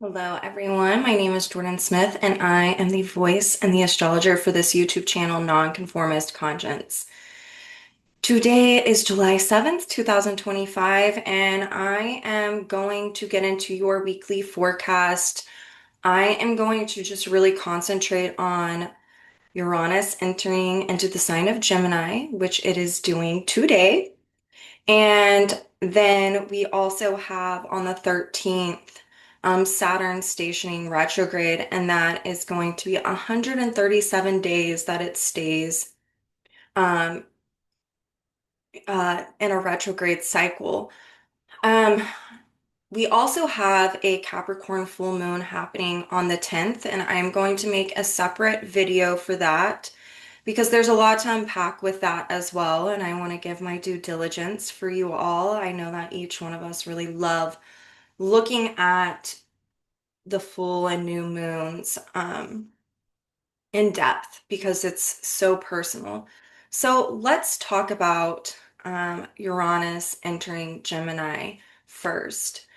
Hello, everyone. My name is Jordyn Smith, and I am the voice and the astrologer for this YouTube channel, Nonconformist Conscience. Today is July 7th, 2025, and I am going to get into your weekly forecast. I am going to just really concentrate on Uranus entering into the sign of Gemini, which it is doing today. And then we also have on the 13th, Saturn stationing retrograde, and that is going to be 137 days that it stays um, in a retrograde cycle. Um, we also have a Capricorn full moon happening on the 10th, and I'm going to make a separate video for that because there's a lot to unpack with that as well. And I want to give my due diligence for you all. I know that each one of us really love looking at the full and new moons in depth because it's so personal. So let's talk about Uranus entering Gemini first.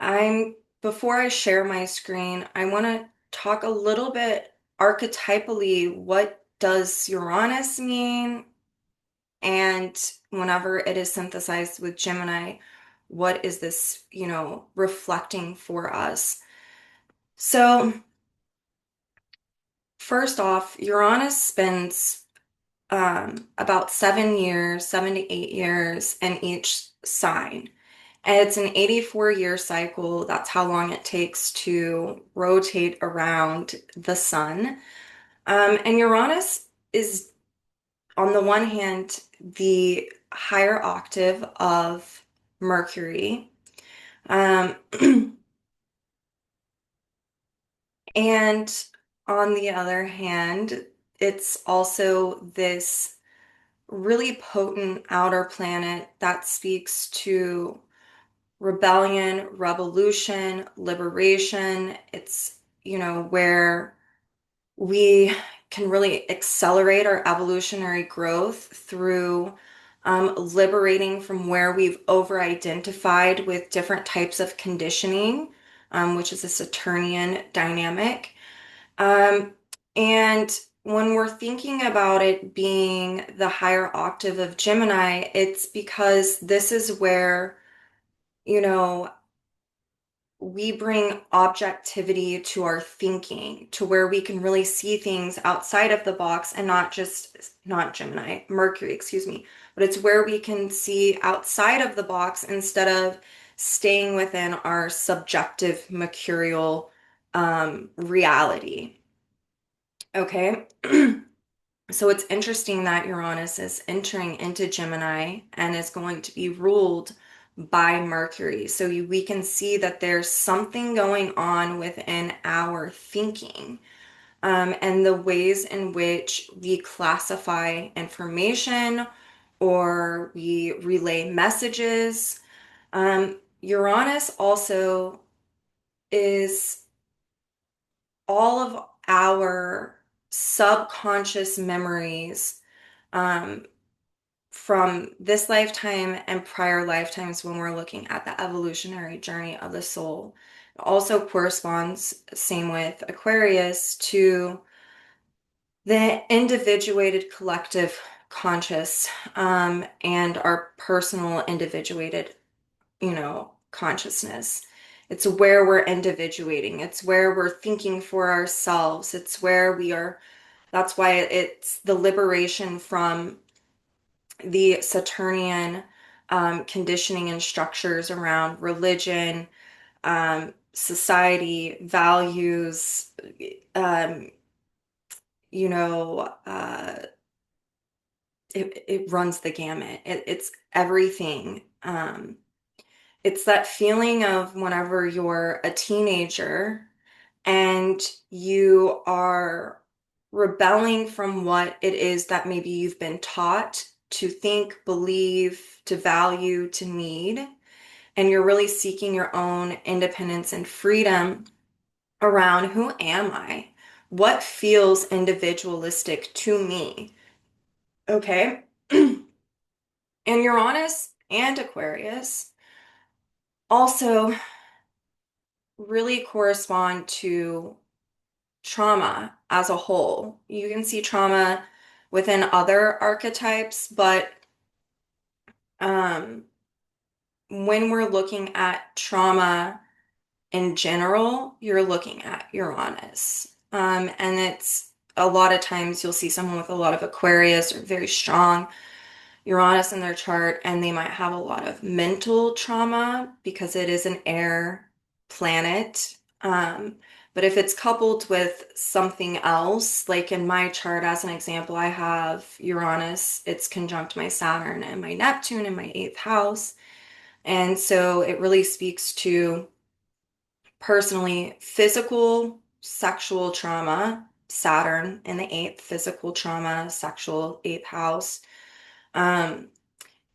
I'm Before I share my screen, I want to talk a little bit archetypally. What does Uranus mean? And whenever it is synthesized with Gemini, what is this, reflecting for us? So, first off, Uranus spends about 7 years, 7 to 8 years in each sign. And it's an 84-year cycle. That's how long it takes to rotate around the sun. And Uranus is, on the one hand, the higher octave of Mercury. Um, and on the other hand, it's also this really potent outer planet that speaks to rebellion, revolution, liberation. It's, where we can really accelerate our evolutionary growth through liberating from where we've over-identified with different types of conditioning, which is a Saturnian dynamic. Um, and when we're thinking about it being the higher octave of Gemini, it's because this is where, you know, we bring objectivity to our thinking, to where we can really see things outside of the box and not Gemini, Mercury, excuse me, but it's where we can see outside of the box instead of staying within our subjective mercurial reality. Okay. So it's interesting that Uranus is entering into Gemini and is going to be ruled by Mercury. So we can see that there's something going on within our thinking, and the ways in which we classify information or we relay messages. Uranus also is all of our subconscious memories um, from this lifetime and prior lifetimes when we're looking at the evolutionary journey of the soul. It also corresponds, same with Aquarius, to the individuated collective conscious, and our personal individuated, consciousness. It's where we're individuating. It's where we're thinking for ourselves. It's where we are. That's why it's the liberation from the Saturnian conditioning and structures around religion, society, values, um, you know, uh, it runs the gamut. It's everything. It's that feeling of whenever you're a teenager and you are rebelling from what it is that maybe you've been taught to think, believe, to value, to need, and you're really seeking your own independence and freedom around who am I? What feels individualistic to me? Okay. And Uranus and Aquarius also really correspond to trauma as a whole. You can see trauma within other archetypes, but um, when we're looking at trauma in general, you're looking at Uranus. And it's a lot of times you'll see someone with a lot of Aquarius or very strong Uranus in their chart, and they might have a lot of mental trauma because it is an air planet. But if it's coupled with something else, like in my chart, as an example, I have Uranus, it's conjunct my Saturn and my Neptune in my eighth house. And so it really speaks to personally physical, sexual trauma, Saturn in the eighth, physical trauma, sexual eighth house. Um,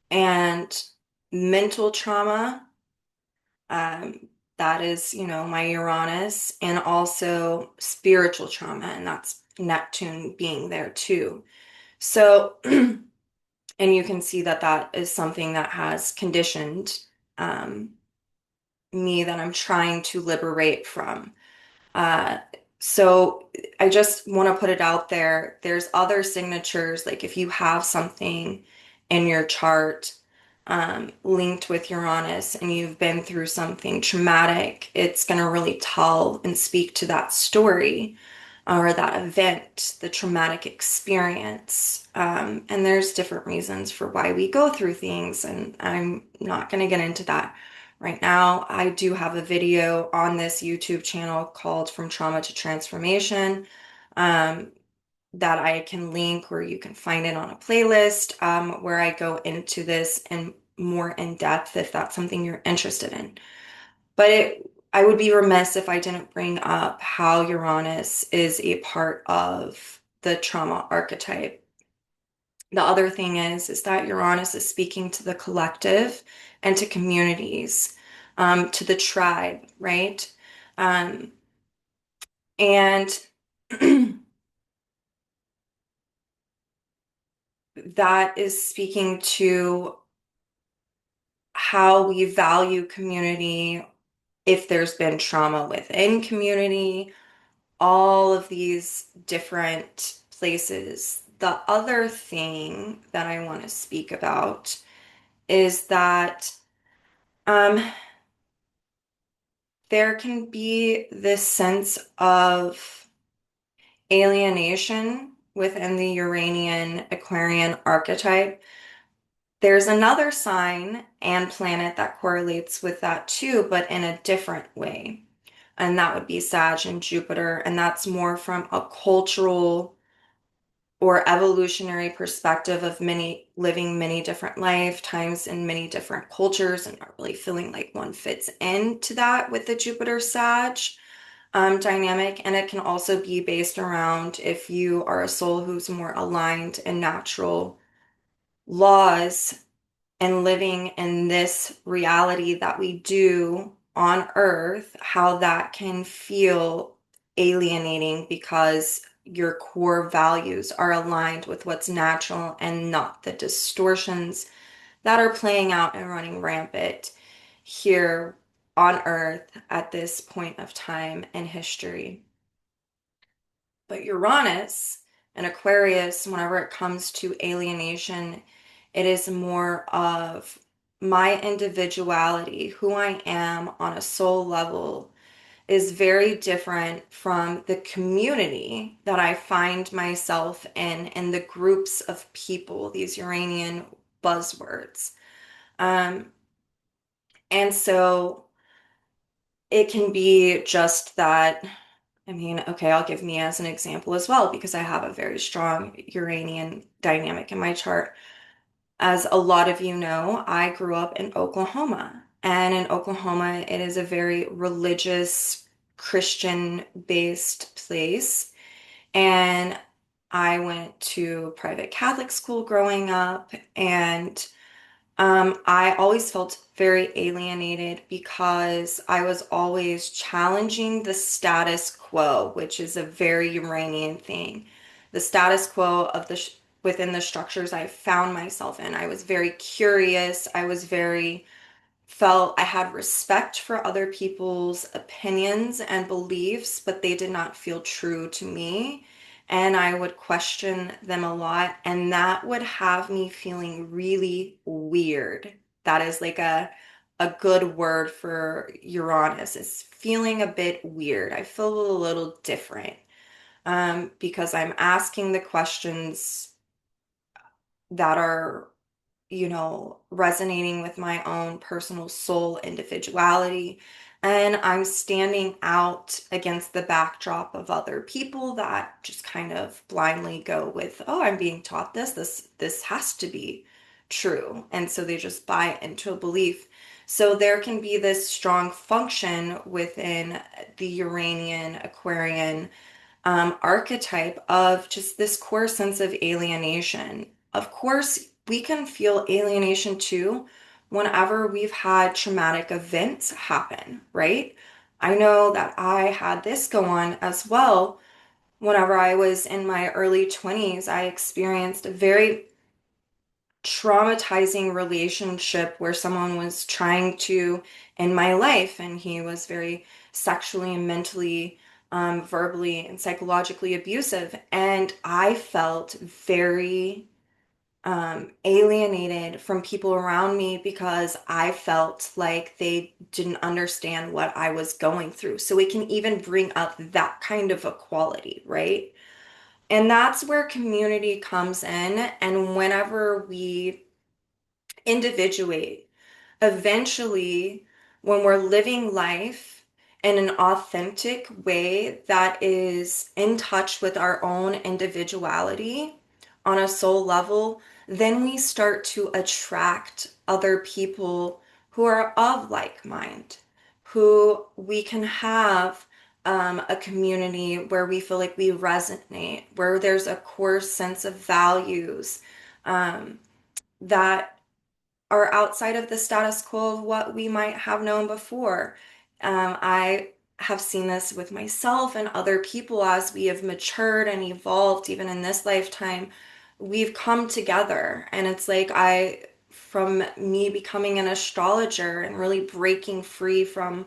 and mental trauma, that is, my Uranus, and also spiritual trauma, and that's Neptune being there too. So, and you can see that that is something that has conditioned um, me that I'm trying to liberate from. Uh, so I just want to put it out there. There's other signatures, like if you have something in your chart linked with Uranus and you've been through something traumatic, it's going to really tell and speak to that story or that event, the traumatic experience. And there's different reasons for why we go through things, and I'm not going to get into that right now. I do have a video on this YouTube channel called From Trauma to Transformation um, that I can link, where you can find it on a playlist where I go into this in more in depth if that's something you're interested in. But I would be remiss if I didn't bring up how Uranus is a part of the trauma archetype. The other thing is that Uranus is speaking to the collective and to communities, to the tribe, right? Um, and that is speaking to how we value community, if there's been trauma within community, all of these different places. The other thing that I want to speak about is that um, there can be this sense of alienation within the Uranian Aquarian archetype. There's another sign and planet that correlates with that too, but in a different way. And that would be Sag and Jupiter. And that's more from a cultural or evolutionary perspective of many living many different lifetimes in many different cultures, and not really feeling like one fits into that with the Jupiter Sag dynamic. And it can also be based around if you are a soul who's more aligned in natural laws and living in this reality that we do on Earth, how that can feel alienating because your core values are aligned with what's natural and not the distortions that are playing out and running rampant here on Earth at this point of time in history. But Uranus and Aquarius, whenever it comes to alienation, it is more of my individuality, who I am on a soul level, is very different from the community that I find myself in and the groups of people, these Uranian buzzwords. Um, and so it can be just that. I mean, okay, I'll give me as an example as well, because I have a very strong Uranian dynamic in my chart. As a lot of you know, I grew up in Oklahoma. And in Oklahoma, it is a very religious, Christian-based place. And I went to private Catholic school growing up, and I always felt very alienated because I was always challenging the status quo, which is a very Uranian thing. The status quo of within the structures I found myself in. I was very curious. I was very felt I had respect for other people's opinions and beliefs, but they did not feel true to me. And I would question them a lot, and that would have me feeling really weird. That is like a good word for Uranus. It's feeling a bit weird. I feel a little different because I'm asking the questions that are, resonating with my own personal soul individuality. And I'm standing out against the backdrop of other people that just kind of blindly go with, oh, I'm being taught this has to be true. And so they just buy into a belief. So there can be this strong function within the Uranian Aquarian archetype of just this core sense of alienation. Of course, we can feel alienation too whenever we've had traumatic events happen, right? I know that I had this go on as well. Whenever I was in my early 20s, I experienced a very traumatizing relationship where someone was trying to in my life, and he was very sexually and mentally, verbally and psychologically abusive. And I felt very alienated from people around me because I felt like they didn't understand what I was going through. So it can even bring up that kind of equality, right? And that's where community comes in. And whenever we individuate, eventually, when we're living life in an authentic way that is in touch with our own individuality on a soul level, then we start to attract other people who are of like mind, who we can have a community where we feel like we resonate, where there's a core sense of values that are outside of the status quo of what we might have known before. I have seen this with myself and other people as we have matured and evolved, even in this lifetime. We've come together, and it's like from me becoming an astrologer and really breaking free from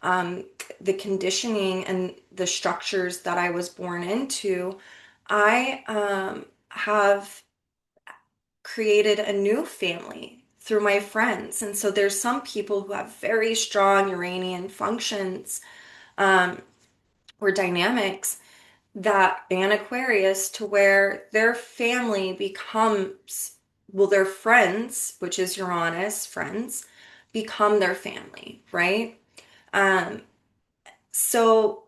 um, the conditioning and the structures that I was born into, I have created a new family through my friends. And so there's some people who have very strong Uranian functions um, or dynamics that in Aquarius to where their family becomes, well, their friends, which is Uranus, friends, become their family, right? Um, so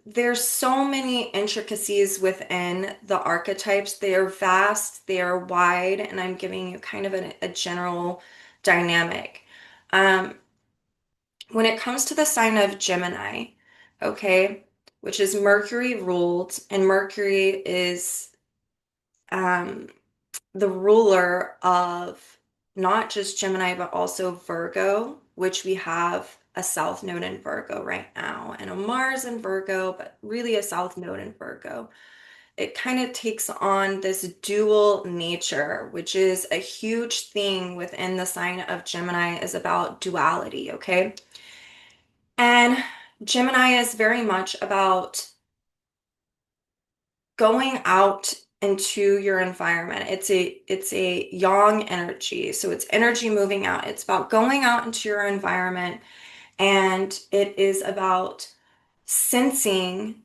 there's so many intricacies within the archetypes. They are vast, they are wide, and I'm giving you kind of a general dynamic. Um, when it comes to the sign of Gemini, okay, which is Mercury ruled, and Mercury is um, the ruler of not just Gemini, but also Virgo, which we have a South Node in Virgo right now, and a Mars in Virgo, but really a South Node in Virgo. It kind of takes on this dual nature, which is a huge thing within the sign of Gemini, is about duality, okay? And Gemini is very much about going out into your environment. It's a yang energy. So it's energy moving out. It's about going out into your environment, and it is about sensing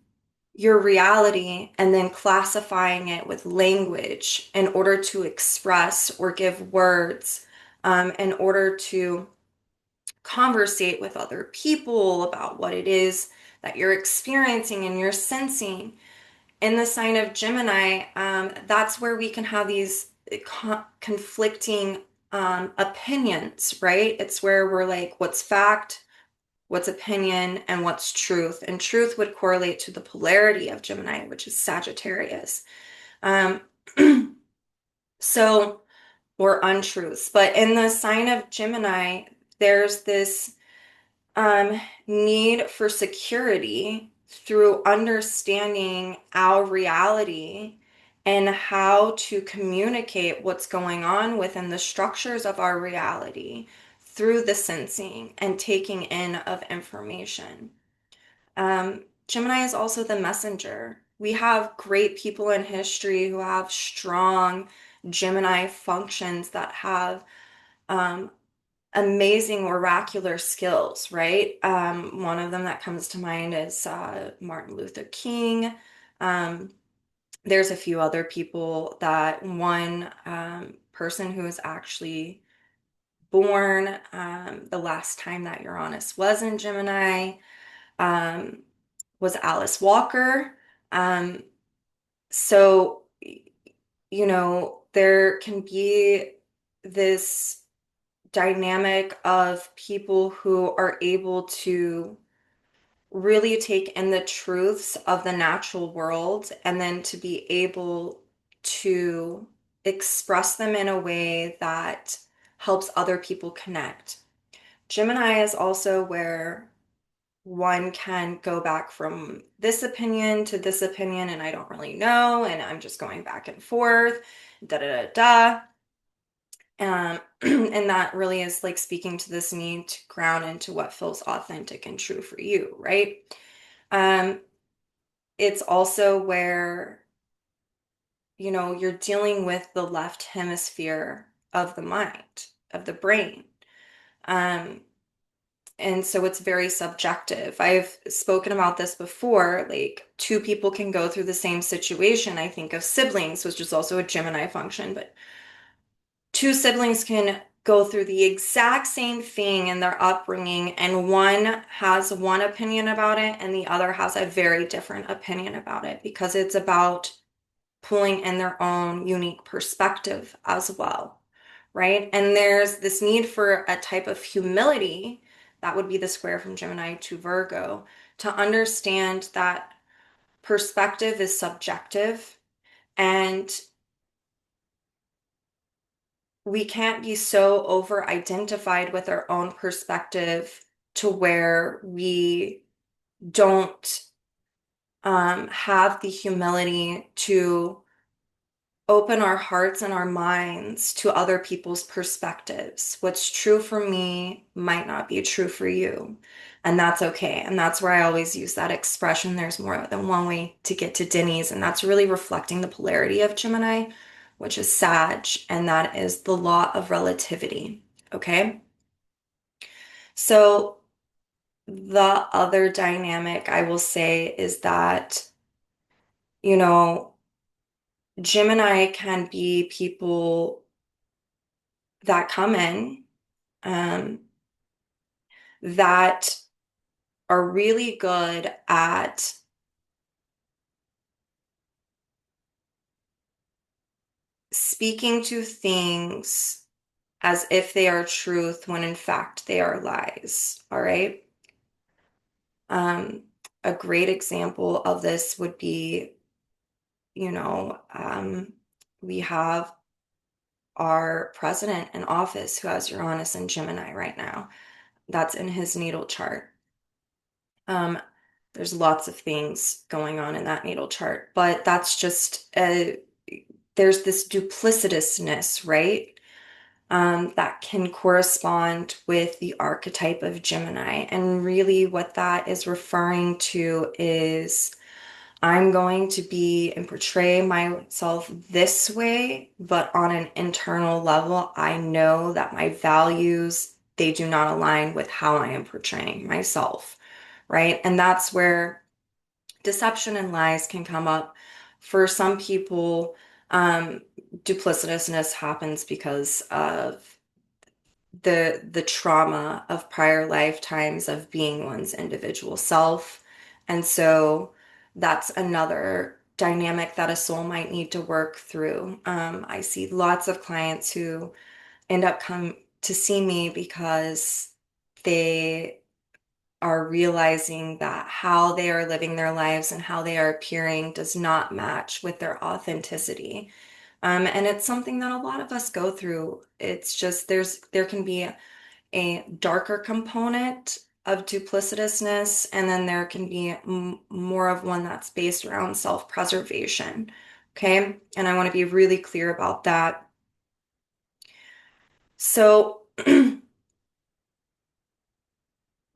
your reality and then classifying it with language in order to express or give words, in order to conversate with other people about what it is that you're experiencing and you're sensing. In the sign of Gemini, that's where we can have these conflicting opinions, right? It's where we're like, what's fact, what's opinion, and what's truth. And truth would correlate to the polarity of Gemini, which is Sagittarius. Um, so, or untruths. But in the sign of Gemini, there's this need for security through understanding our reality and how to communicate what's going on within the structures of our reality through the sensing and taking in of information. Gemini is also the messenger. We have great people in history who have strong Gemini functions that have um, amazing oracular skills, right? One of them that comes to mind is Martin Luther King. Um, there's a few other people that one person who was actually born the last time that Uranus was in Gemini um, was Alice Walker. Um, so, there can be this dynamic of people who are able to really take in the truths of the natural world and then to be able to express them in a way that helps other people connect. Gemini is also where one can go back from this opinion to this opinion, and I don't really know, and I'm just going back and forth, da da da da. And that really is like speaking to this need to ground into what feels authentic and true for you, right? Um, it's also where, you're dealing with the left hemisphere of the mind, of the brain. Um, and so it's very subjective. I've spoken about this before, like two people can go through the same situation. I think of siblings, which is also a Gemini function, but two siblings can go through the exact same thing in their upbringing, and one has one opinion about it, and the other has a very different opinion about it because it's about pulling in their own unique perspective as well, right? And there's this need for a type of humility that would be the square from Gemini to Virgo to understand that perspective is subjective and we can't be so over identified with our own perspective to where we don't have the humility to open our hearts and our minds to other people's perspectives. What's true for me might not be true for you. And that's okay. And that's where I always use that expression, there's more than one way to get to Denny's. And that's really reflecting the polarity of Gemini, which is Sag, and that is the law of relativity. Okay. So the other dynamic I will say is that, you know, Gemini can be people that come in um, that are really good at speaking to things as if they are truth when in fact they are lies. All right. Um, a great example of this would be, you know, um, we have our president in office who has Uranus and Gemini right now. That's in his natal chart. Um, there's lots of things going on in that natal chart, but that's just there's this duplicitousness, right? That can correspond with the archetype of Gemini. And really, what that is referring to is I'm going to be and portray myself this way, but on an internal level, I know that my values, they do not align with how I am portraying myself, right? And that's where deception and lies can come up. For some people, duplicitousness happens because of the trauma of prior lifetimes of being one's individual self. And so that's another dynamic that a soul might need to work through. I see lots of clients who end up come to see me because they are realizing that how they are living their lives and how they are appearing does not match with their authenticity. And it's something that a lot of us go through. It's just there can be a darker component of duplicitousness, and then there can be more of one that's based around self-preservation. Okay, and I want to be really clear about that. So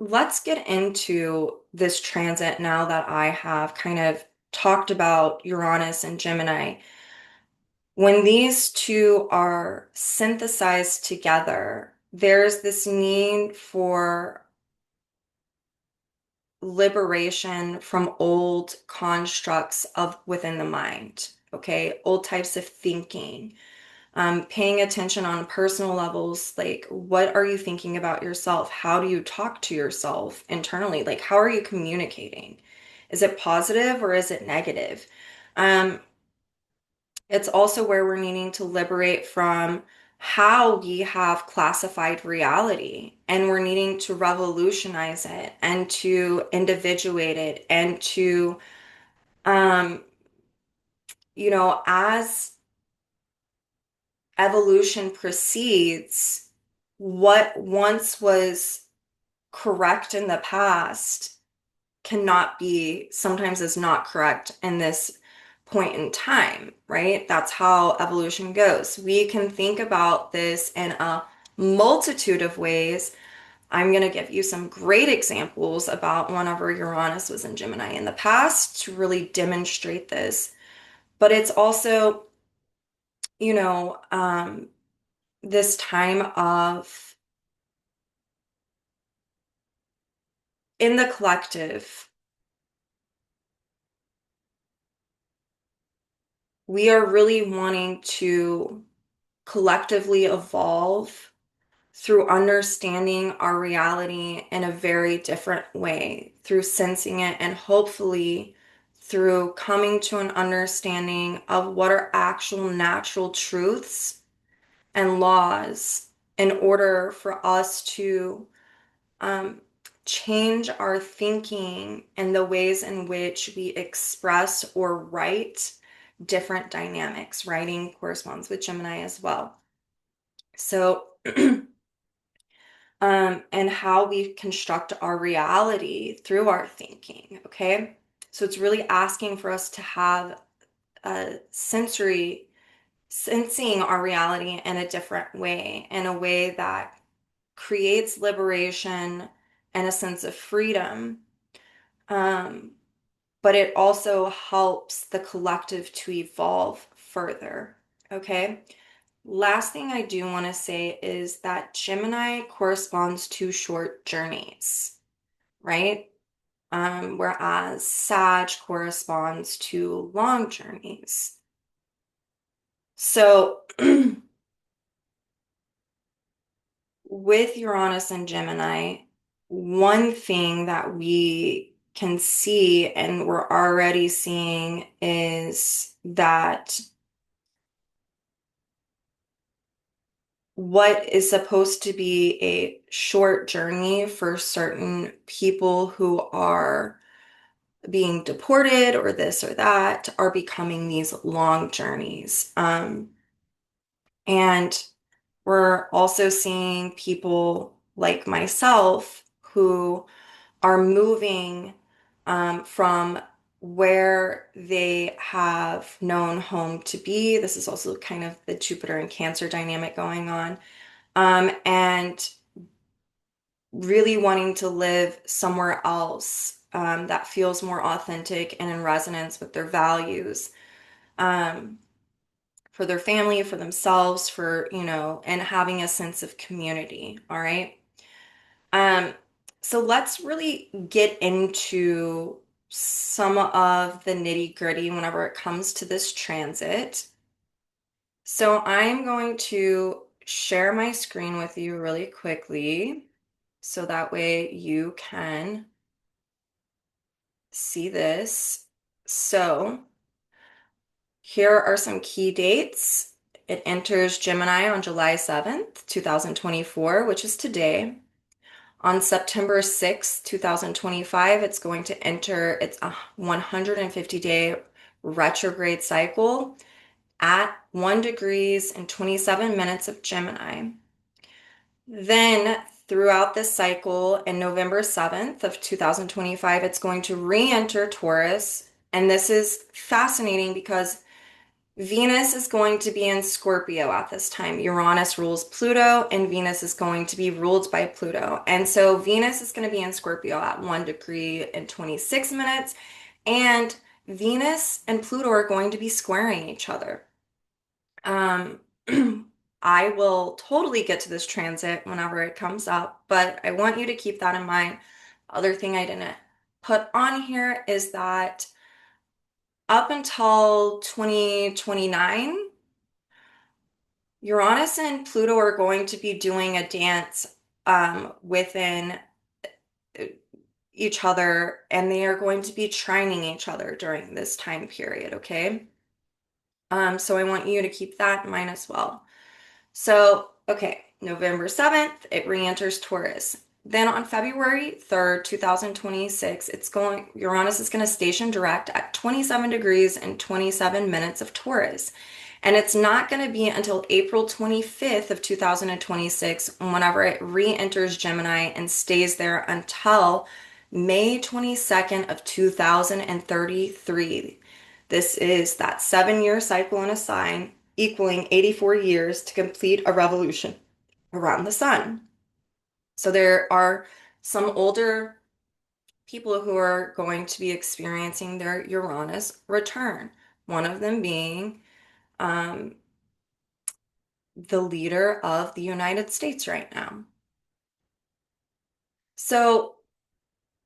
let's get into this transit now that I have kind of talked about Uranus and Gemini. When these two are synthesized together, there's this need for liberation from old constructs of within the mind, okay? Old types of thinking. Paying attention on personal levels, like what are you thinking about yourself? How do you talk to yourself internally? Like, how are you communicating? Is it positive or is it negative? Um, it's also where we're needing to liberate from how we have classified reality, and we're needing to revolutionize it and to individuate it and to, um, as evolution proceeds, what once was correct in the past cannot be, sometimes is not correct in this point in time, right? That's how evolution goes. We can think about this in a multitude of ways. I'm going to give you some great examples about whenever Uranus was in Gemini in the past to really demonstrate this. But it's also, you know, um, this time of, in the collective, we are really wanting to collectively evolve through understanding our reality in a very different way, through sensing it, and hopefully through coming to an understanding of what are actual natural truths and laws in order for us to um, change our thinking and the ways in which we express or write different dynamics. Writing corresponds with Gemini as well. So, and how we construct our reality through our thinking. Okay. So it's really asking for us to have a sensory sensing our reality in a different way, in a way that creates liberation and a sense of freedom. Um, but it also helps the collective to evolve further. Okay. Last thing I do want to say is that Gemini corresponds to short journeys, right? Whereas Sag corresponds to long journeys. So with Uranus and Gemini, one thing that we can see and we're already seeing is that what is supposed to be a short journey for certain people who are being deported or this or that are becoming these long journeys. And we're also seeing people like myself who are moving from where they have known home to be. This is also kind of the Jupiter and Cancer dynamic going on. And really wanting to live somewhere else that feels more authentic and in resonance with their values, um, for their family, for themselves, and having a sense of community. All right. Um, so let's really get into some of the nitty-gritty whenever it comes to this transit. So I'm going to share my screen with you really quickly so that way you can see this. So here are some key dates. It enters Gemini on July 7th, 2024, which is today. On September 6th, 2025, it's going to enter its 150-day retrograde cycle at 1 degrees and 27 minutes of Gemini. Then throughout this cycle, in November 7th of 2025, it's going to re-enter Taurus. And this is fascinating because Venus is going to be in Scorpio at this time. Uranus rules Pluto, and Venus is going to be ruled by Pluto. And so Venus is going to be in Scorpio at 1 degree and 26 minutes, and Venus and Pluto are going to be squaring each other. Um, I will totally get to this transit whenever it comes up, but I want you to keep that in mind. Other thing I didn't put on here is that up until 2029, Uranus and Pluto are going to be doing a dance within each other, and they are going to be trining each other during this time period, okay? So I want you to keep that in mind as well. So, okay, November 7th, it re-enters Taurus. Then on February 3rd, 2026, Uranus is going to station direct at 27 degrees and 27 minutes of Taurus. And it's not going to be until April 25th of 2026 whenever it re-enters Gemini and stays there until May 22nd of 2033. This is that 7-year cycle in a sign, equaling 84 years to complete a revolution around the sun. So there are some older people who are going to be experiencing their Uranus return. One of them being um, the leader of the United States right now. So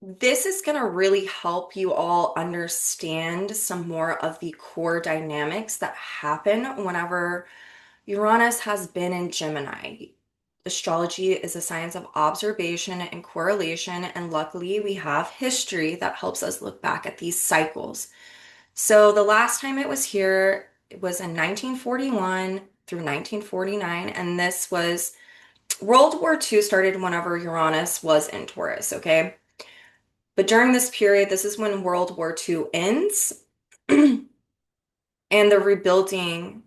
this is going to really help you all understand some more of the core dynamics that happen whenever Uranus has been in Gemini. Astrology is a science of observation and correlation, and luckily we have history that helps us look back at these cycles. So the last time it was here, it was in 1941 through 1949, and this was World War II started whenever Uranus was in Taurus, okay? But during this period, this is when World War II ends and the rebuilding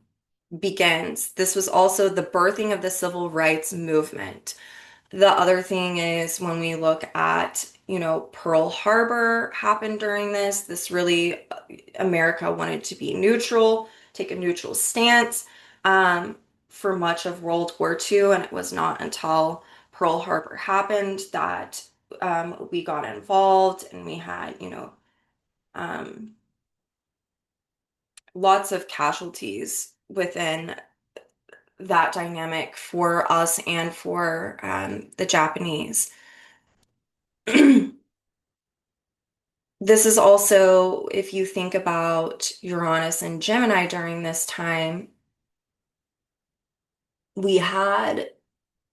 begins. This was also the birthing of the civil rights movement. The other thing is when we look at, Pearl Harbor happened during this. This really, America wanted to be neutral, take a neutral stance for much of World War II. And it was not until Pearl Harbor happened that we got involved and we had, um, lots of casualties within that dynamic for us and for the Japanese. This is also, if you think about Uranus and Gemini during this time, we had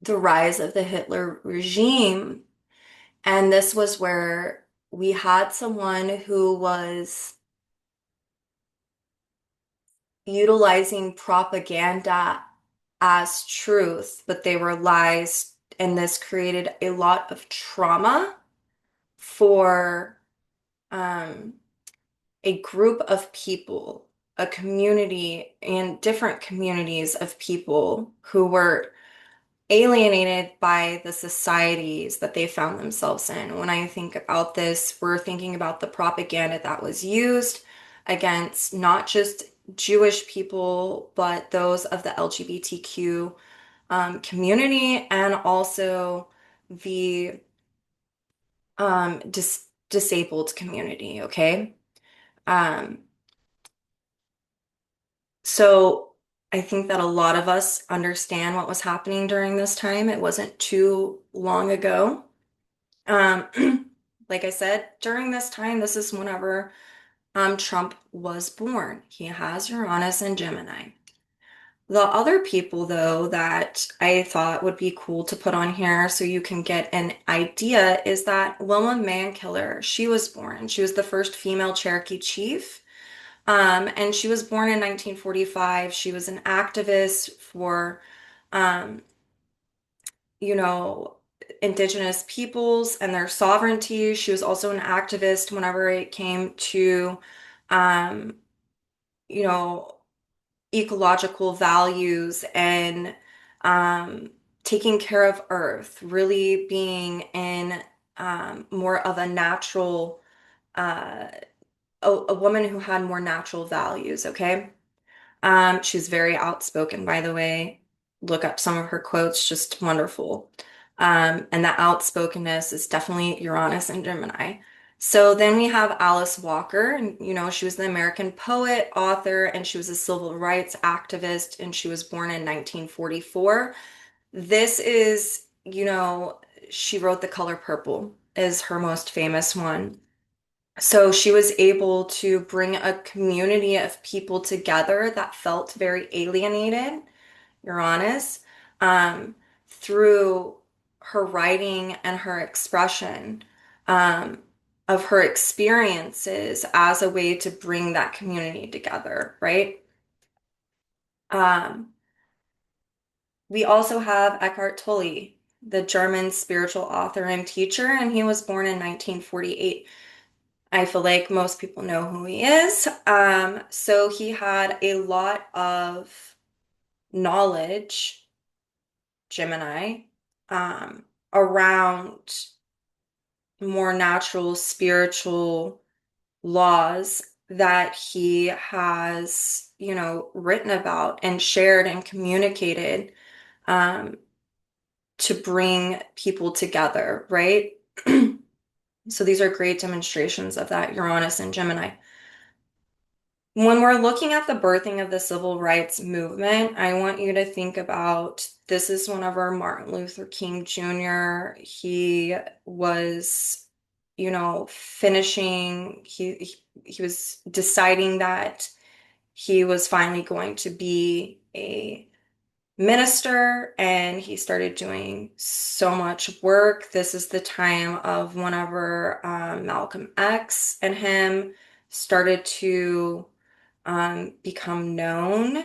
the rise of the Hitler regime, and this was where we had someone who was utilizing propaganda as truth, but they were lies, and this created a lot of trauma for um, a group of people, a community, and different communities of people who were alienated by the societies that they found themselves in. When I think about this, we're thinking about the propaganda that was used against not just Jewish people, but those of the LGBTQ community and also the disabled community, okay? Um, so I think that a lot of us understand what was happening during this time. It wasn't too long ago. Like I said, during this time, this is whenever Trump was born. He has Uranus and Gemini. The other people, though, that I thought would be cool to put on here so you can get an idea is that Wilma Mankiller, she was born. She was the first female Cherokee chief. And she was born in 1945. She was an activist for, um, you know, indigenous peoples and their sovereignty. She was also an activist whenever it came to, um, you know, ecological values and taking care of Earth, really being in more of a natural, uh, a woman who had more natural values, okay? She's very outspoken, by the way. Look up some of her quotes, just wonderful. And that outspokenness is definitely Uranus and Gemini. So then we have Alice Walker, and she was the American poet, author, and she was a civil rights activist, and she was born in 1944. This is, she wrote The Color Purple is her most famous one. So she was able to bring a community of people together that felt very alienated, Uranus, um, through her writing and her expression um, of her experiences as a way to bring that community together, right? Um, we also have Eckhart Tolle, the German spiritual author and teacher, and he was born in 1948. I feel like most people know who he is. So he had a lot of knowledge, Gemini, around more natural spiritual laws that he has, written about and shared and communicated um, to bring people together, right? So these are great demonstrations of that Uranus and Gemini. When we're looking at the birthing of the civil rights movement, I want you to think about this is whenever Martin Luther King Jr. He was, finishing, he was deciding that he was finally going to be a minister and he started doing so much work. This is the time of whenever Malcolm X and him started to become known.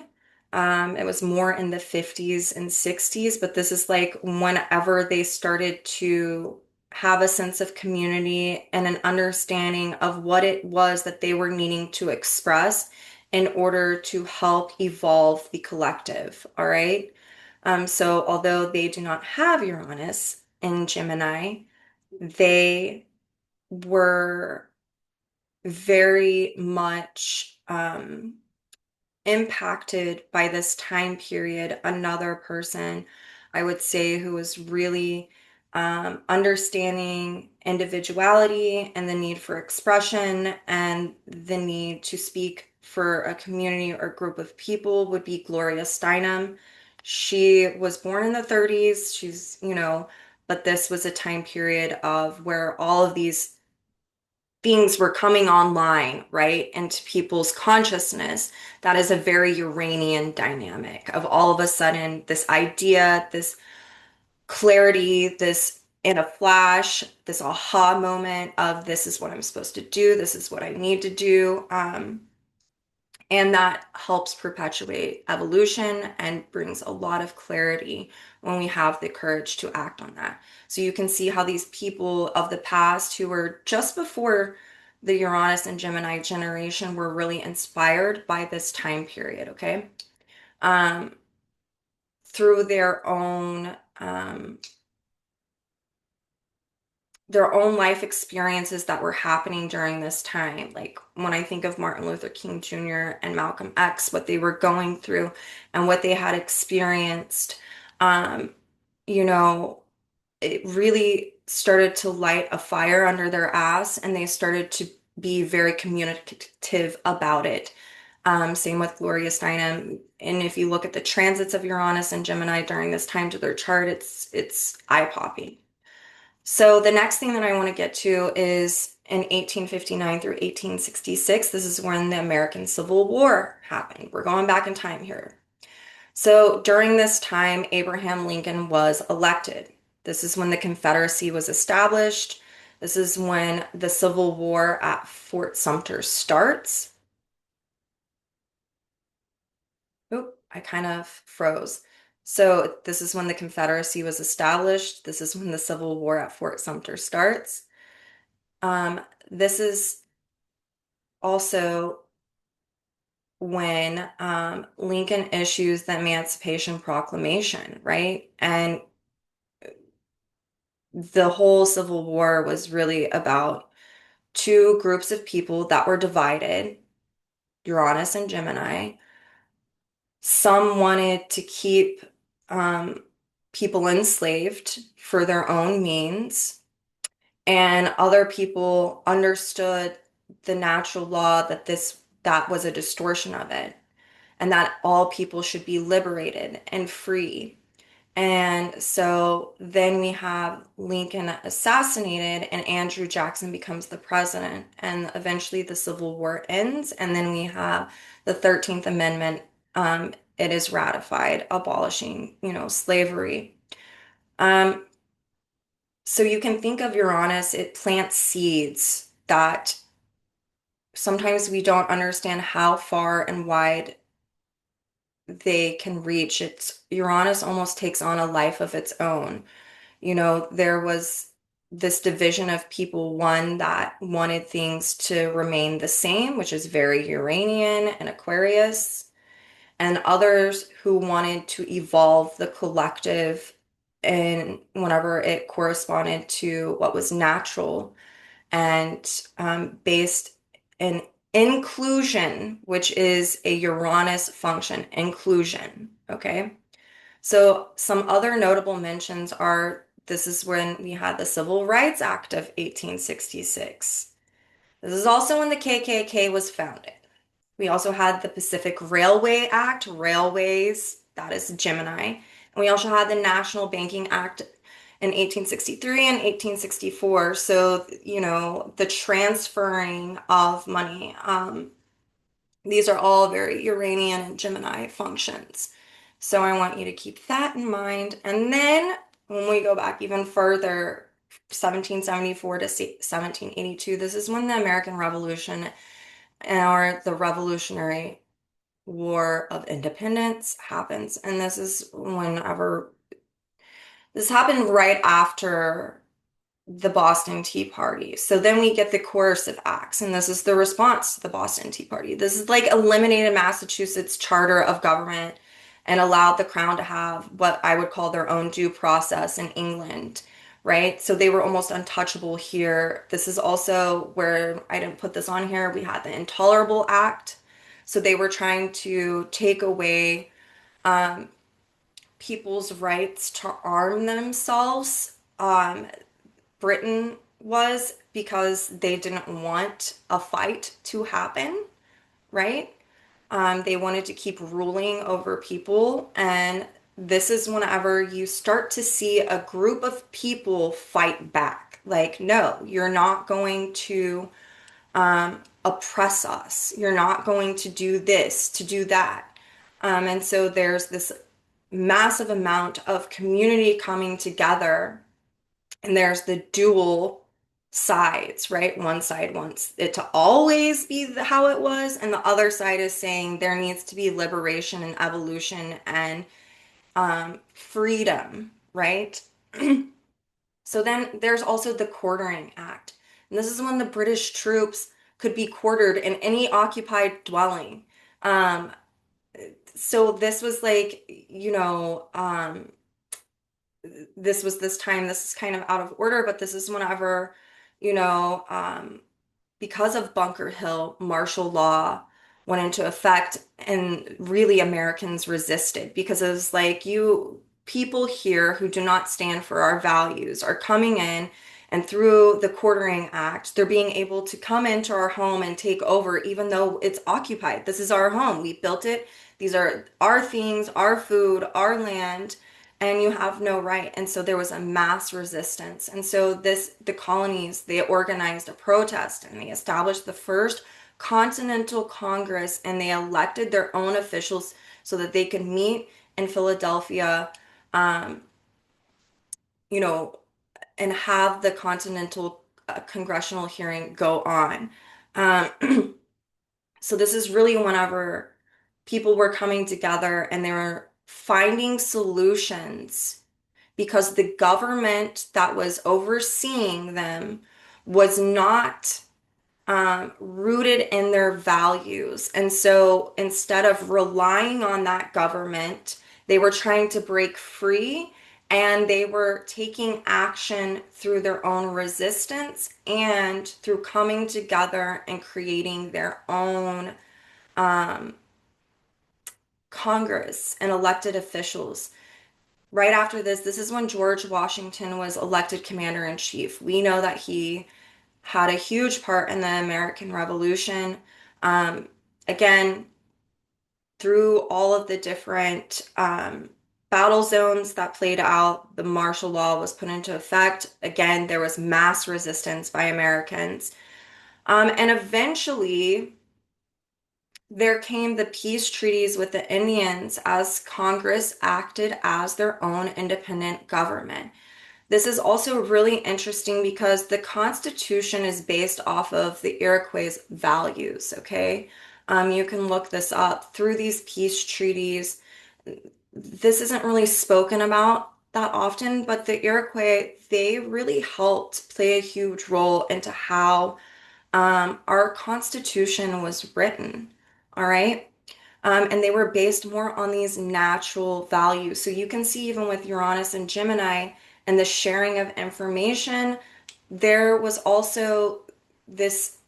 It was more in the 50s and 60s, but this is like whenever they started to have a sense of community and an understanding of what it was that they were needing to express in order to help evolve the collective. All right. So although they do not have Uranus in Gemini, they were very much impacted by this time period. Another person, I would say, who was really understanding individuality and the need for expression and the need to speak for a community or group of people would be Gloria Steinem. She was born in the 30s. But this was a time period of where all of these things were coming online, right, into people's consciousness. That is a very Uranian dynamic of all of a sudden this idea, this clarity, this in a flash, this aha moment of this is what I'm supposed to do, this is what I need to do. And that helps perpetuate evolution and brings a lot of clarity when we have the courage to act on that. So you can see how these people of the past who were just before the Uranus and Gemini generation were really inspired by this time period, okay? Um, through their own life experiences that were happening during this time. Like when I think of Martin Luther King Jr. and Malcolm X, what they were going through and what they had experienced, um, you know, it really started to light a fire under their ass and they started to be very communicative about it. Same with Gloria Steinem. And if you look at the transits of Uranus and Gemini during this time to their chart, it's eye-popping. So the next thing that I want to get to is in 1859 through 1866. This is when the American Civil War happened. We're going back in time here. So during this time, Abraham Lincoln was elected. This is when the Confederacy was established. This is when the Civil War at Fort Sumter starts. Oop, I kind of froze. So this is when the Confederacy was established. This is when the Civil War at Fort Sumter starts. This is also when Lincoln issues the Emancipation Proclamation, right? And the whole Civil War was really about two groups of people that were divided, Uranus and Gemini, Some wanted to keep um, people enslaved for their own means, and other people understood the natural law that was a distortion of it, and that all people should be liberated and free. And so then we have Lincoln assassinated, and Andrew Jackson becomes the president, and eventually the Civil War ends. And then we have the 13th Amendment. It is ratified, abolishing, slavery. Um, so you can think of Uranus, it plants seeds that sometimes we don't understand how far and wide they can reach. It's Uranus almost takes on a life of its own. There was this division of people, one that wanted things to remain the same, which is very Uranian and Aquarius, and others who wanted to evolve the collective and whenever it corresponded to what was natural and based in inclusion, which is a Uranus function, inclusion. Okay. So some other notable mentions are this is when we had the Civil Rights Act of 1866. This is also when the KKK was founded. We also had the Pacific Railway Act, railways, that is Gemini. And we also had the National Banking Act in 1863 and 1864. So, the transferring of money. These are all very Uranian and Gemini functions. So I want you to keep that in mind. And then when we go back even further, 1774 to 1782, this is when the American Revolution or the Revolutionary War of Independence happens. And this happened right after the Boston Tea Party. So then we get the coercive acts, and this is the response to the Boston Tea Party. This is like eliminated Massachusetts charter of government and allowed the crown to have what I would call their own due process in England, right? So they were almost untouchable here. This is also where I didn't put this on here. We had the Intolerable Act. So they were trying to take away um, people's rights to arm themselves. Britain was because they didn't want a fight to happen, right? They wanted to keep ruling over people. And this is whenever you start to see a group of people fight back. Like, no, you're not going to oppress us. You're not going to do this, to do that. And so there's this massive amount of community coming together, and there's the dual sides, right? One side wants it to always be how it was, and the other side is saying there needs to be liberation and evolution and freedom, right? So then there's also the Quartering Act. And this is when the British troops could be quartered in any occupied dwelling. Um, so this was like, this was this time, this is kind of out of order, but this is whenever, you know, um, because of Bunker Hill, martial law went into effect, and really Americans resisted because it was like, people here who do not stand for our values are coming in, and through the Quartering Act, they're being able to come into our home and take over, even though it's occupied. This is our home. We built it. These are our things, our food, our land, and you have no right. And so there was a mass resistance. And so the colonies, they organized a protest, and they established the first Continental Congress, and they elected their own officials so that they could meet in Philadelphia, um, you know, and have the Continental congressional hearing go on. Um, so this is really whenever people were coming together and they were finding solutions because the government that was overseeing them was not rooted in their values. And so instead of relying on that government, they were trying to break free, and they were taking action through their own resistance and through coming together and creating their own Congress and elected officials. Right after this, this is when George Washington was elected commander in chief. We know that he had a huge part in the American Revolution. Um, Again, through all of the different battle zones that played out, the martial law was put into effect. Again, there was mass resistance by Americans. And eventually, there came the peace treaties with the Indians as Congress acted as their own independent government. This is also really interesting because the Constitution is based off of the Iroquois' values, okay? You can look this up through these peace treaties. This isn't really spoken about that often, but the Iroquois, they really helped play a huge role into how our Constitution was written, all right? And they were based more on these natural values. So you can see even with Uranus and Gemini and the sharing of information, there was also this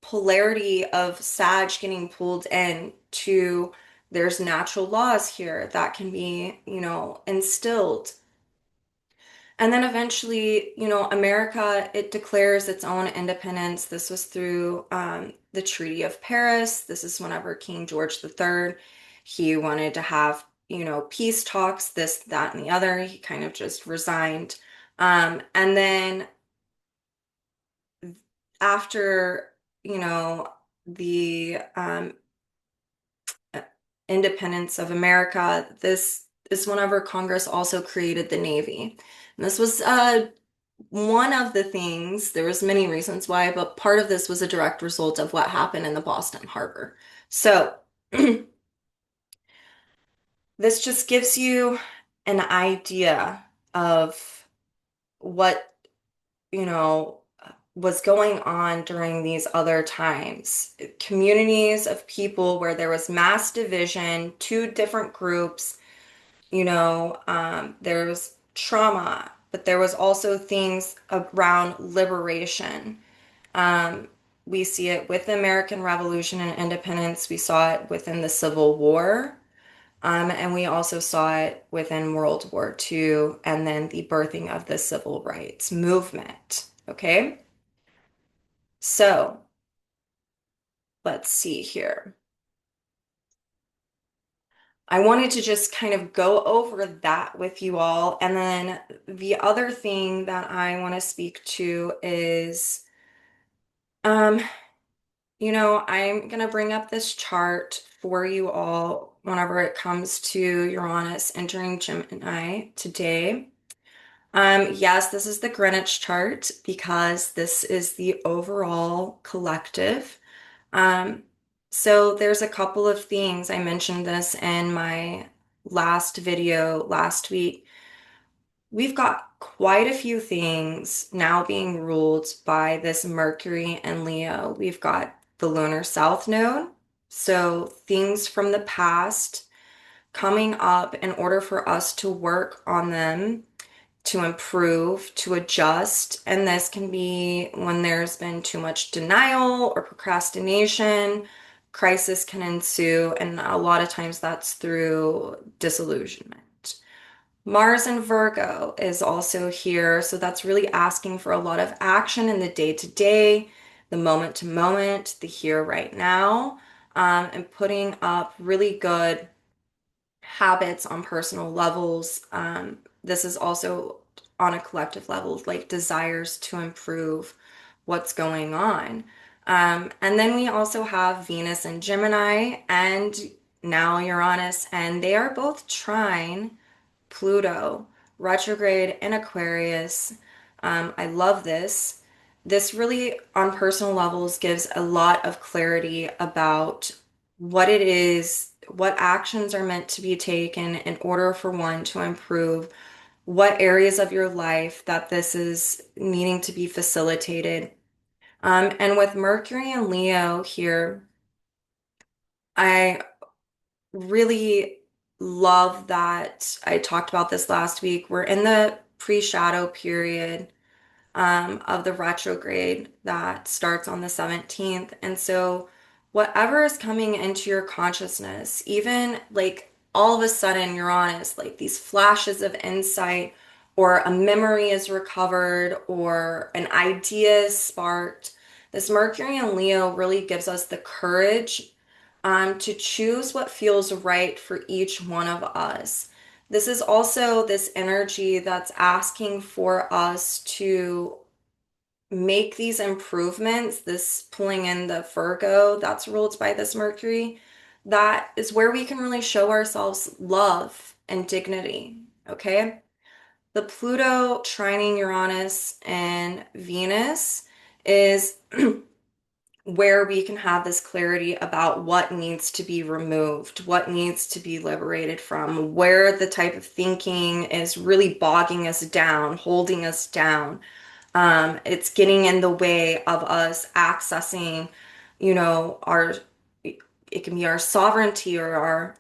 polarity of Sag getting pulled in to there's natural laws here that can be, instilled. And then eventually, America, it declares its own independence. This was through the Treaty of Paris. This is whenever King George III, he wanted to have, peace talks, this, that, and the other. He kind of just resigned. And then after, the independence of America, this is whenever Congress also created the Navy. And this was one of the things, there was many reasons why, but part of this was a direct result of what happened in the Boston Harbor. So this just gives you an idea of what, you know, was going on during these other times. Communities of people where there was mass division, two different groups, there was trauma, but there was also things around liberation. Um, we see it with the American Revolution and independence. We saw it within the Civil War. And we also saw it within World War II and then the birthing of the civil rights movement. Okay, so let's see here. I wanted to just kind of go over that with you all. And then the other thing that I want to speak to is, um, I'm going to bring up this chart for you all whenever it comes to Uranus entering Gemini today. Yes, this is the Greenwich chart because this is the overall collective. Um, so there's a couple of things. I mentioned this in my last video last week. We've got quite a few things now being ruled by this Mercury and Leo. We've got the lunar south node. So things from the past coming up in order for us to work on them, to improve, to adjust. And this can be when there's been too much denial or procrastination, crisis can ensue. And a lot of times that's through disillusionment. Mars and Virgo is also here. So that's really asking for a lot of action in the day to day, the moment to moment, the here right now, and putting up really good habits on personal levels. This is also on a collective level, like desires to improve what's going on. And then we also have Venus and Gemini and now Uranus, and they are both trine Pluto, retrograde in Aquarius. I love this. This really, on personal levels, gives a lot of clarity about what it is, what actions are meant to be taken in order for one to improve, what areas of your life that this is needing to be facilitated. And with Mercury and Leo here, I really love that. I talked about this last week. We're in the pre-shadow period of the retrograde that starts on the 17th. And so whatever is coming into your consciousness, even like all of a sudden you're honest, like these flashes of insight, or a memory is recovered, or an idea is sparked. This Mercury in Leo really gives us the courage to choose what feels right for each one of us. This is also this energy that's asking for us to make these improvements, this pulling in the Virgo that's ruled by this Mercury, that is where we can really show ourselves love and dignity. Okay. The Pluto trining Uranus and Venus is where we can have this clarity about what needs to be removed, what needs to be liberated from, where the type of thinking is really bogging us down, holding us down. It's getting in the way of us accessing, our, it can be our sovereignty, or our,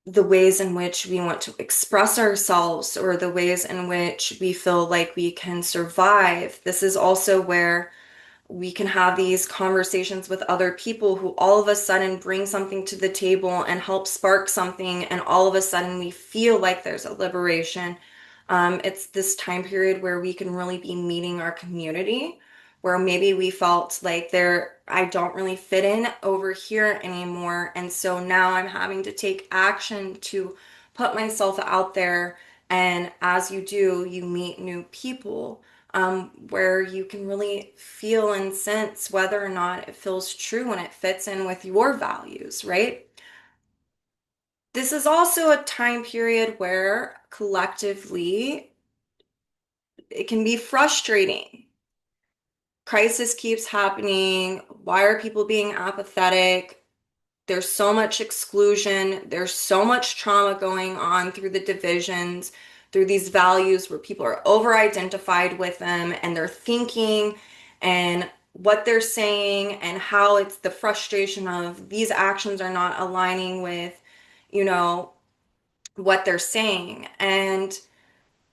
the ways in which we want to express ourselves, or the ways in which we feel like we can survive. This is also where we can have these conversations with other people who all of a sudden bring something to the table and help spark something, and all of a sudden we feel like there's a liberation. It's this time period where we can really be meeting our community, where maybe we felt like I don't really fit in over here anymore. And so now I'm having to take action to put myself out there. And as you do, you meet new people, where you can really feel and sense whether or not it feels true and it fits in with your values, right? This is also a time period where collectively it can be frustrating. Crisis keeps happening. Why are people being apathetic? There's so much exclusion. There's so much trauma going on through the divisions, through these values where people are over-identified with them, and they're thinking and what they're saying, and how it's the frustration of these actions are not aligning with, you know, what they're saying. And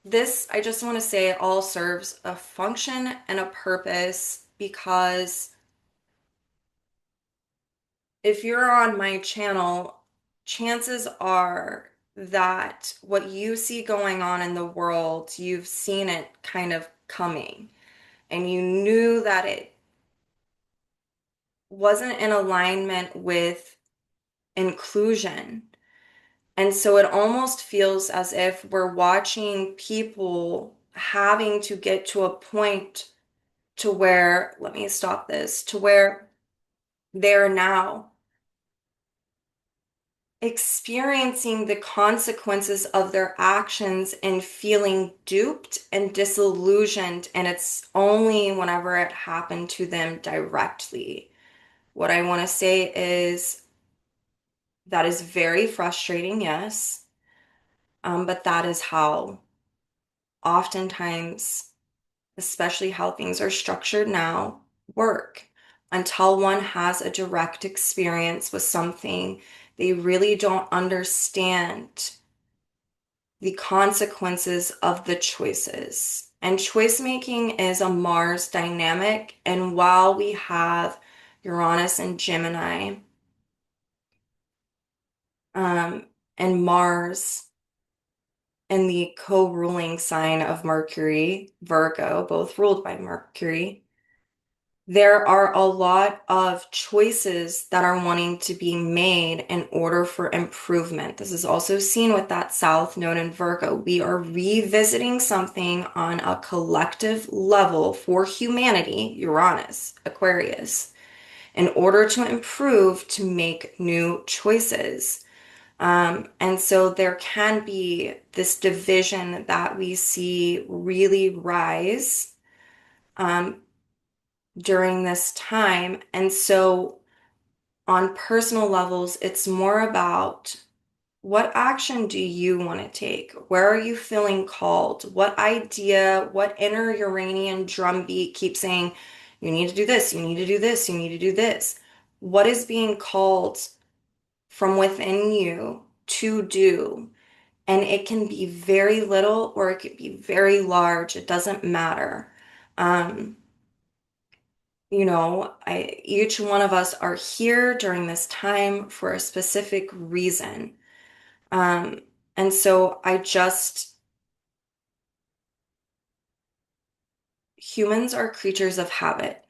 this, I just want to say, it all serves a function and a purpose, because if you're on my channel, chances are that what you see going on in the world, you've seen it kind of coming, and you knew that it wasn't in alignment with inclusion. And so it almost feels as if we're watching people having to get to a point to where, let me stop this, to where they're now experiencing the consequences of their actions and feeling duped and disillusioned. And it's only whenever it happened to them directly. What I want to say is that is very frustrating, yes. But that is how oftentimes, especially how things are structured now, work. Until one has a direct experience with something, they really don't understand the consequences of the choices. And choice making is a Mars dynamic. And while we have Uranus and Gemini, um, and Mars in the co-ruling sign of Mercury, Virgo, both ruled by Mercury, there are a lot of choices that are wanting to be made in order for improvement. This is also seen with that South Node in Virgo. We are revisiting something on a collective level for humanity, Uranus, Aquarius, in order to improve, to make new choices. And so there can be this division that we see really rise. Um, during this time. And so, on personal levels, it's more about what action do you want to take? Where are you feeling called? What idea, what inner Uranian drumbeat keeps saying, you need to do this, you need to do this, you need to do this? What is being called from within you to do? And it can be very little or it could be very large. It doesn't matter. Um, each one of us are here during this time for a specific reason. Um, and so humans are creatures of habit.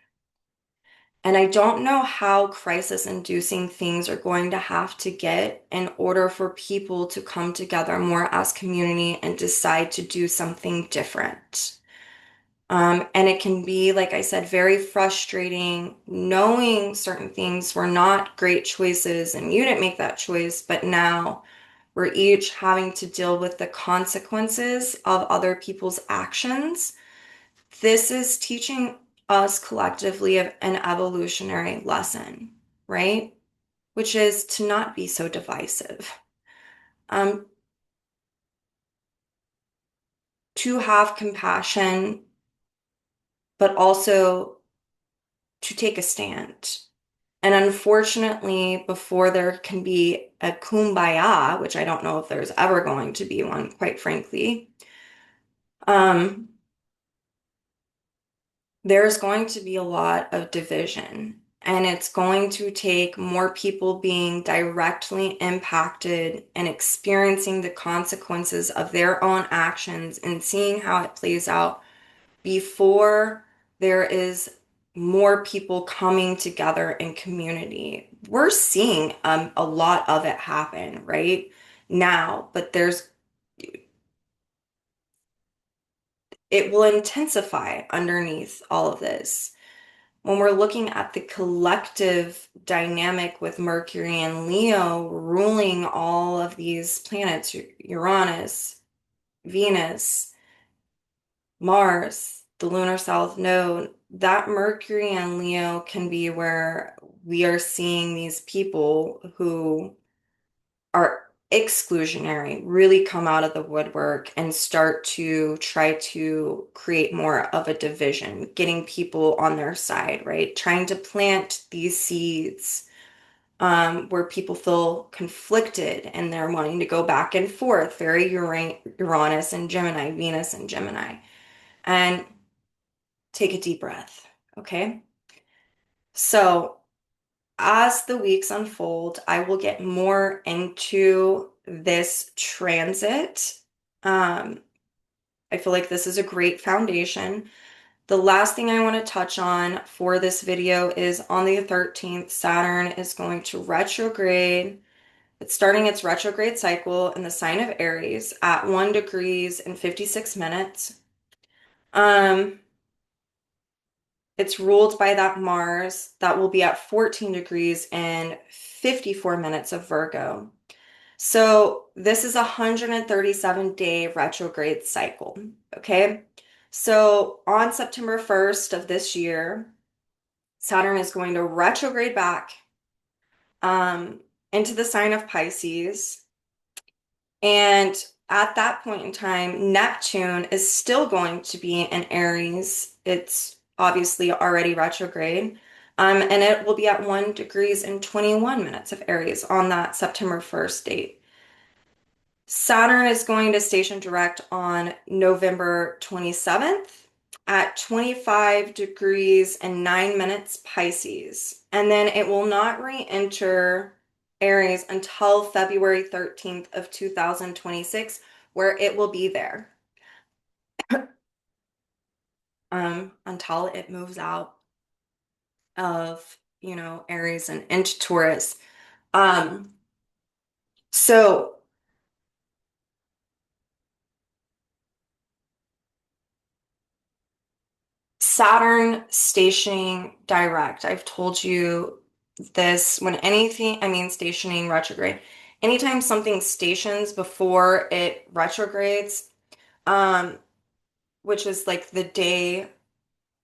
And I don't know how crisis-inducing things are going to have to get in order for people to come together more as community and decide to do something different. And it can be, like I said, very frustrating knowing certain things were not great choices and you didn't make that choice, but now we're each having to deal with the consequences of other people's actions. This is teaching us collectively an evolutionary lesson, right? Which is to not be so divisive, um, to have compassion, but also to take a stand. And unfortunately, before there can be a kumbaya, which I don't know if there's ever going to be one, quite frankly, um, there's going to be a lot of division. And it's going to take more people being directly impacted and experiencing the consequences of their own actions and seeing how it plays out before there is more people coming together in community. We're seeing a lot of it happen right now, but it will intensify underneath all of this. When we're looking at the collective dynamic with Mercury and Leo ruling all of these planets, Uranus, Venus, Mars, the lunar south node, that Mercury and Leo can be where we are seeing these people who are exclusionary really come out of the woodwork and start to try to create more of a division, getting people on their side, right? Trying to plant these seeds where people feel conflicted and they're wanting to go back and forth, very Uranus and Gemini, Venus and Gemini. And take a deep breath, okay? So, as the weeks unfold, I will get more into this transit. Um, I feel like this is a great foundation. The last thing I want to touch on for this video is on the 13th, Saturn is going to retrograde. It's starting its retrograde cycle in the sign of Aries at 1 degrees and 56 minutes. Um, It's ruled by that Mars that will be at 14 degrees and 54 minutes of Virgo. So this is a 137-day retrograde cycle. Okay. So on September 1st of this year, Saturn is going to retrograde back um, into the sign of Pisces. And at that point in time, Neptune is still going to be in Aries. It's obviously already retrograde. And it will be at 1 degrees and 21 minutes of Aries on that September 1st date. Saturn is going to station direct on November 27th at 25 degrees and 9 minutes Pisces. And then it will not re-enter Aries until February 13th of 2026, where it will be there until it moves out of, Aries and into Taurus. Um, so Saturn stationing direct. I've told you this when anything, I mean, stationing retrograde. Anytime something stations before it retrogrades, um, which is like the day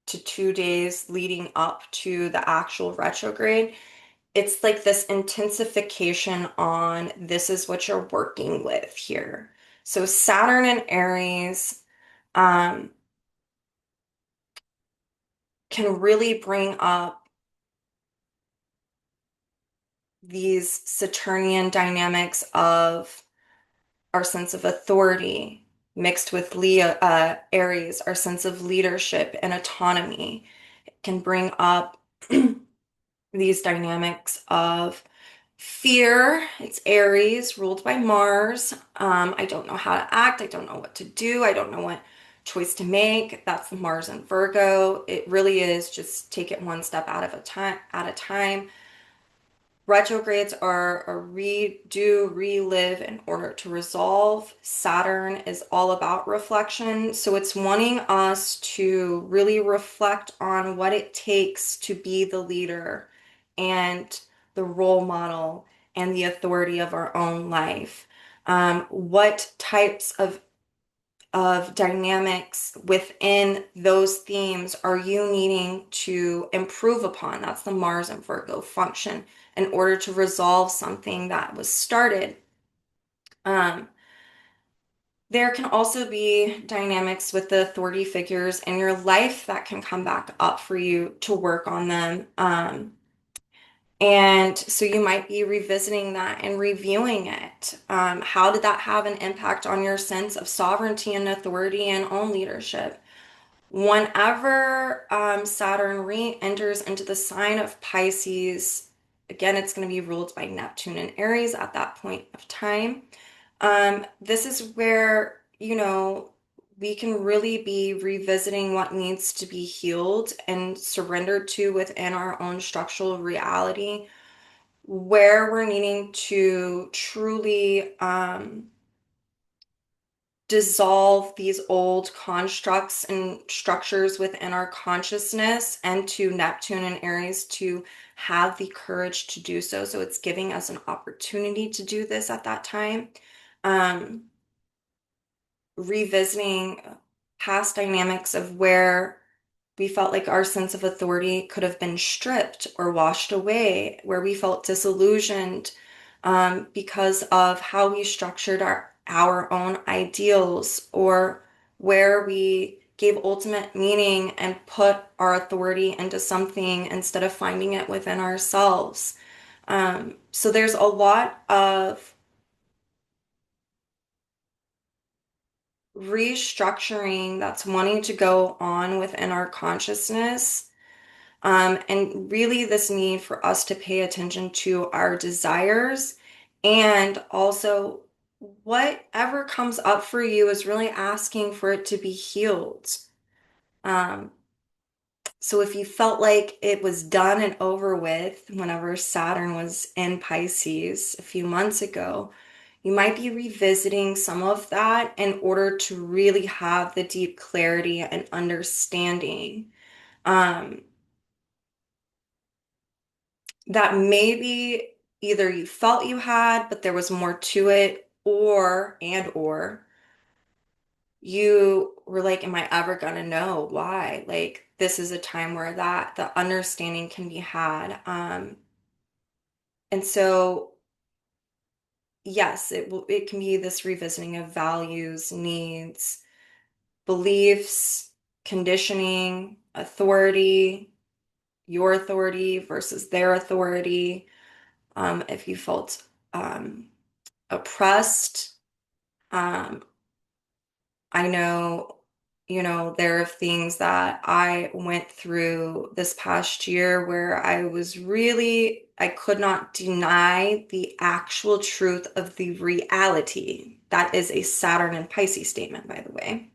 to 2 days leading up to the actual retrograde, it's like this intensification on this is what you're working with here. So Saturn and Aries, um, can really bring up these Saturnian dynamics of our sense of authority mixed with Leo, Aries, our sense of leadership and autonomy. can bring up these dynamics of fear. It's Aries, ruled by Mars. I don't know how to act. I don't know what to do. I don't know what choice to make. That's Mars and Virgo. It really is just take it one step out of a time at a time. Retrogrades are a redo, relive in order to resolve. Saturn is all about reflection. So it's wanting us to really reflect on what it takes to be the leader and the role model and the authority of our own life. What types of dynamics within those themes are you needing to improve upon? That's the Mars and Virgo function in order to resolve something that was started. Um, there can also be dynamics with the authority figures in your life that can come back up for you to work on them. And so you might be revisiting that and reviewing it. How did that have an impact on your sense of sovereignty and authority and own leadership? Whenever Saturn re-enters into the sign of Pisces, again, it's going to be ruled by Neptune and Aries at that point of time. This is where, we can really be revisiting what needs to be healed and surrendered to within our own structural reality, where we're needing to truly dissolve these old constructs and structures within our consciousness, and to Neptune and Aries to have the courage to do so. So it's giving us an opportunity to do this at that time. Um, Revisiting past dynamics of where we felt like our sense of authority could have been stripped or washed away, where we felt disillusioned because of how we structured our own ideals, or where we gave ultimate meaning and put our authority into something instead of finding it within ourselves. So there's a lot of restructuring that's wanting to go on within our consciousness. And really, this need for us to pay attention to our desires, and also whatever comes up for you is really asking for it to be healed. Um, so if you felt like it was done and over with whenever Saturn was in Pisces a few months ago, you might be revisiting some of that in order to really have the deep clarity and understanding. Um, that maybe either you felt you had, but there was more to it, or you were like, am I ever gonna know why? Like, this is a time where that the understanding can be had. And so, yes, it can be this revisiting of values, needs, beliefs, conditioning, authority, your authority versus their authority. If you felt oppressed. Um, I know, there are things that I went through this past year where I could not deny the actual truth of the reality. That is a Saturn and Pisces statement, by the way,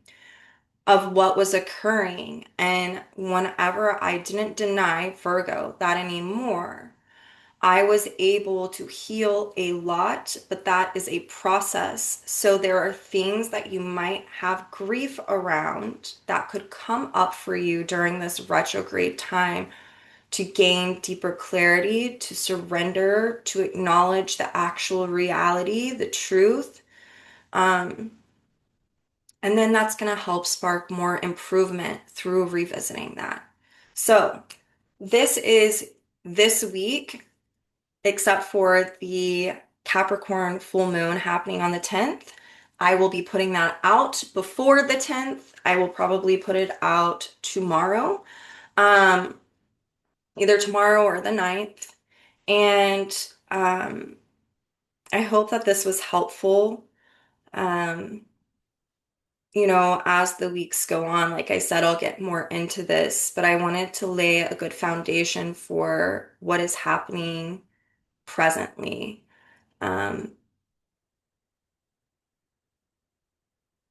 of what was occurring. And whenever I didn't deny Virgo that anymore, I was able to heal a lot, but that is a process. So there are things that you might have grief around that could come up for you during this retrograde time, to gain deeper clarity, to surrender, to acknowledge the actual reality, the truth. Um, and then that's going to help spark more improvement through revisiting that. So this is this week, except for the Capricorn full moon happening on the 10th. I will be putting that out before the 10th. I will probably put it out tomorrow, um, either tomorrow or the 9th. And I hope that this was helpful. Um, as the weeks go on, like I said, I'll get more into this, but I wanted to lay a good foundation for what is happening presently. Um,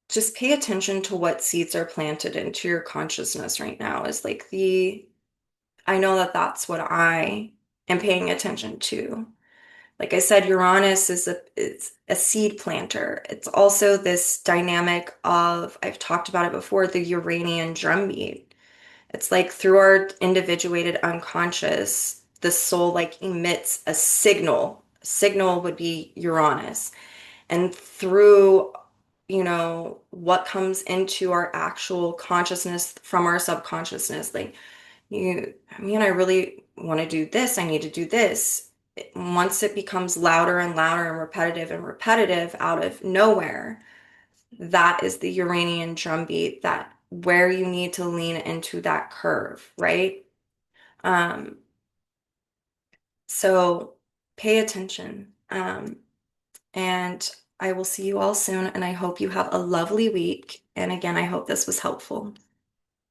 just pay attention to what seeds are planted into your consciousness right now is like I know that that's what I am paying attention to. Like I said, Uranus is a seed planter. It's also this dynamic of, I've talked about it before, the Uranian drumbeat. It's like through our individuated unconscious, the soul like emits a signal. A signal would be Uranus. And through, what comes into our actual consciousness from our subconsciousness, like man, I really want to do this. I need to do this. Once it becomes louder and louder and repetitive out of nowhere, that is the Uranian drumbeat that where you need to lean into that curve, right? Um, so pay attention. And I will see you all soon, and I hope you have a lovely week. And again, I hope this was helpful.